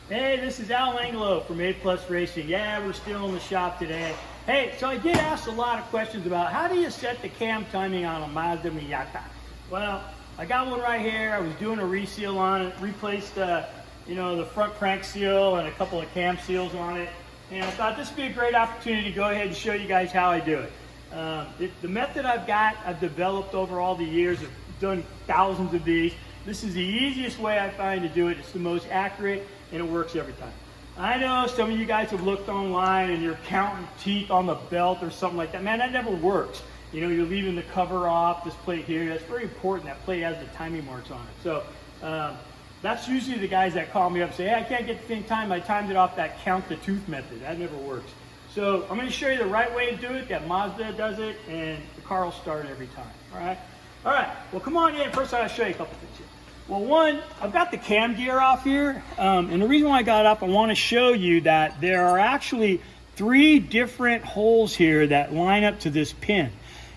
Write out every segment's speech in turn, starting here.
Hey, this is Al Angelo from A Plus Racing. Yeah, we're still in the shop today. Hey, so I did ask a lot of questions about how do you set the cam timing on a Mazda Miata? Well, I got one right here. I was doing a reseal on it, replaced the front crank seal and a couple of cam seals on it. And I thought this would be a great opportunity to go ahead and show you guys how I do it. The method I've developed over all the years. I've done thousands of these. This is the easiest way I find to do it. It's the most accurate, and it works every time. I know some of you guys have looked online and you're counting teeth on the belt or something like that. Man, that never works. You know, you're leaving the cover off, this plate here. That's very important. That plate has the timing marks on it. So that's usually the guys that call me up and say, hey, I can't get the thing timed. I timed it off that count the tooth method. That never works. So I'm going to show you the right way to do it. That Mazda does it, and the car will start every time. All right? All right. Well, come on in. First, I'll show you a couple things here. Well, one, I've got the cam gear off here, and the reason why I got it up, I want to show you that there are actually 3 different holes here that line up to this pin.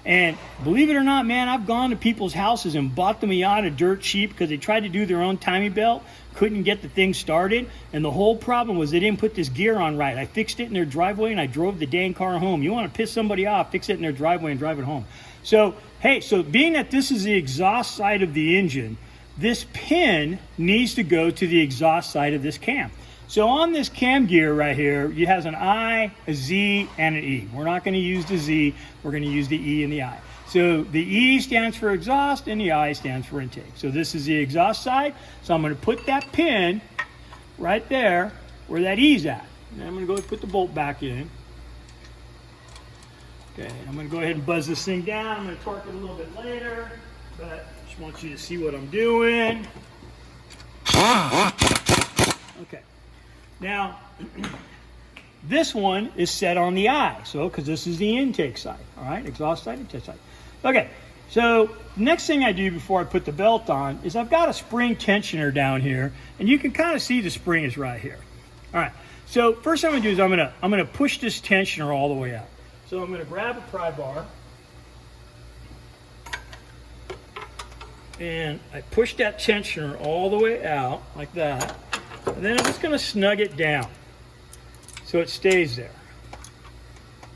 And believe it or not, man, I've gone to people's houses and bought the Miata dirt cheap because they tried to do their own timing belt, couldn't get the thing started, and the whole problem was they didn't put this gear on right. I fixed it in their driveway and I drove the dang car home. You want to piss somebody off, fix it in their driveway and drive it home. So, hey, so being that this is the exhaust side of the engine, this pin needs to go to the exhaust side of this cam. So on this cam gear right here, it has an I, a Z, and an E. We're not going to use the Z, we're going to use the E and the I. So the E stands for exhaust and the I stands for intake. So this is the exhaust side. So I'm going to put that pin right there where that E's at. And I'm going to go put the bolt back in. Okay, I'm going to go ahead and buzz this thing down. I'm going to torque it a little bit later, but just want you to see what I'm doing. Okay. Now, this one is set on the I, so because this is the intake side, all right, exhaust side, intake side. Okay, so next thing I do before I put the belt on is I've got a spring tensioner down here, and you can kind of see the spring is right here. All right, so first thing I'm gonna do is I'm gonna push this tensioner all the way out. So I'm gonna grab a pry bar, and I push that tensioner all the way out like that. And then I'm just going to snug it down so it stays there.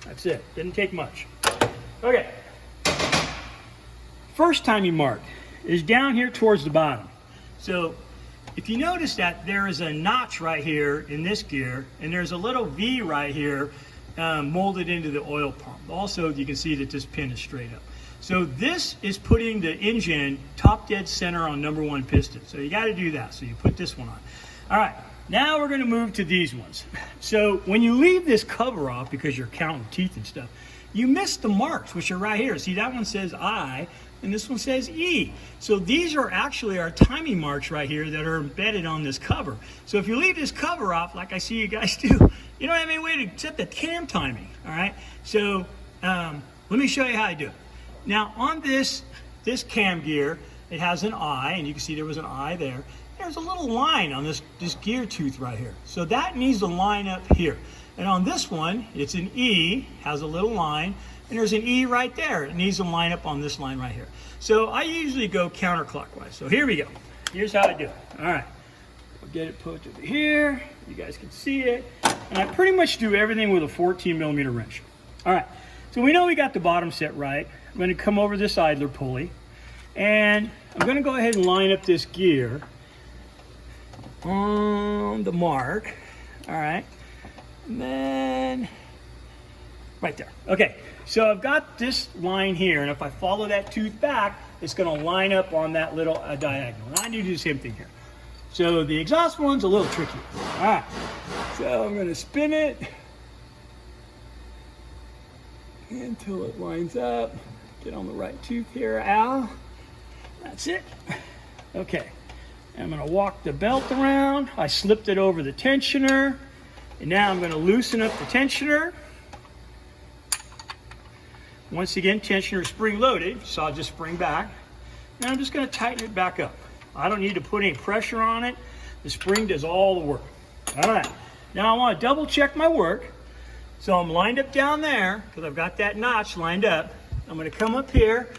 That's it. Didn't take much. Okay. First timing mark is down here towards the bottom. So if you notice that there is a notch right here in this gear, and there's a little V right here molded into the oil pump. Also, you can see that this pin is straight up. So this is putting the engine top dead center on number 1 piston. So you got to do that. So you put this one on. All right, now we're going to move to these ones. So when you leave this cover off because you're counting teeth and stuff, you miss the marks, which are right here. See, that one says I, and this one says E. So these are actually our timing marks right here that are embedded on this cover. So if you leave this cover off, like I see you guys do, you don't have any way to set the cam timing, all right? So let me show you how I do it. Now on this cam gear, it has an I, and you can see there was an I there. There's a little line on this gear tooth right here. So that needs to line up here. And on this one, it's an E, has a little line, and there's an E right there. It needs to line up on this line right here. So I usually go counterclockwise. So here we go. Here's how I do it. All right. I'll get it put over here. You guys can see it. And I pretty much do everything with a 14mm wrench. All right. So we know we got the bottom set right. I'm going to come over this idler pulley. And I'm going to go ahead and line up this gear on the mark. All right, and then right there. Okay, so I've got this line here, and if I follow that tooth back, it's going to line up on that little diagonal. And I need to do the same thing here. So the exhaust one's a little tricky. All right, so I'm going to spin it until it lines up. Get on the right tooth here, Al. That's it. Okay. I'm going to walk the belt around. I slipped it over the tensioner. And now I'm going to loosen up the tensioner. Once again, tensioner is spring loaded, so I'll just spring back. And I'm just going to tighten it back up. I don't need to put any pressure on it. The spring does all the work. All right. Now I want to double check my work. So I'm lined up down there because I've got that notch lined up. I'm going to come up here.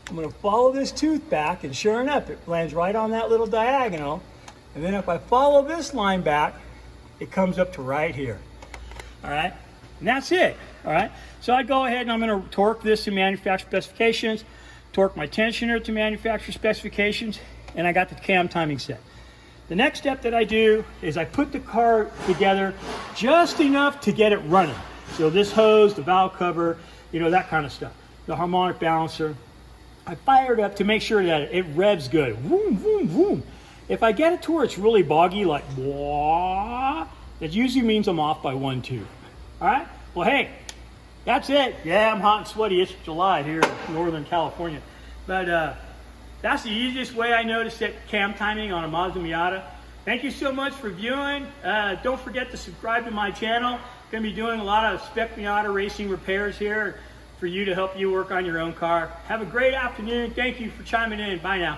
I'm going to follow this tooth back, and sure enough, it lands right on that little diagonal. And then if I follow this line back, it comes up to right here. All right, and that's it. All right, so I go ahead and I'm going to torque this to manufacturer specifications, torque my tensioner to manufacturer specifications, and I got the cam timing set. The next step that I do is I put the car together just enough to get it running. So this hose, the valve cover, you know, that kind of stuff. The harmonic balancer. I fire it up to make sure that it revs good. Vroom, vroom, vroom. If I get it to where it's really boggy, like wah, that usually means I'm off by 1, 2. All right? Well, hey, that's it. Yeah, I'm hot and sweaty. It's July here in Northern California. But that's the easiest way I know to set cam timing on a Mazda Miata. Thank you so much for viewing. Don't forget to subscribe to my channel. I'm going to be doing a lot of spec Miata racing repairs here for you to help you work on your own car. Have a great afternoon. Thank you for chiming in. Bye now.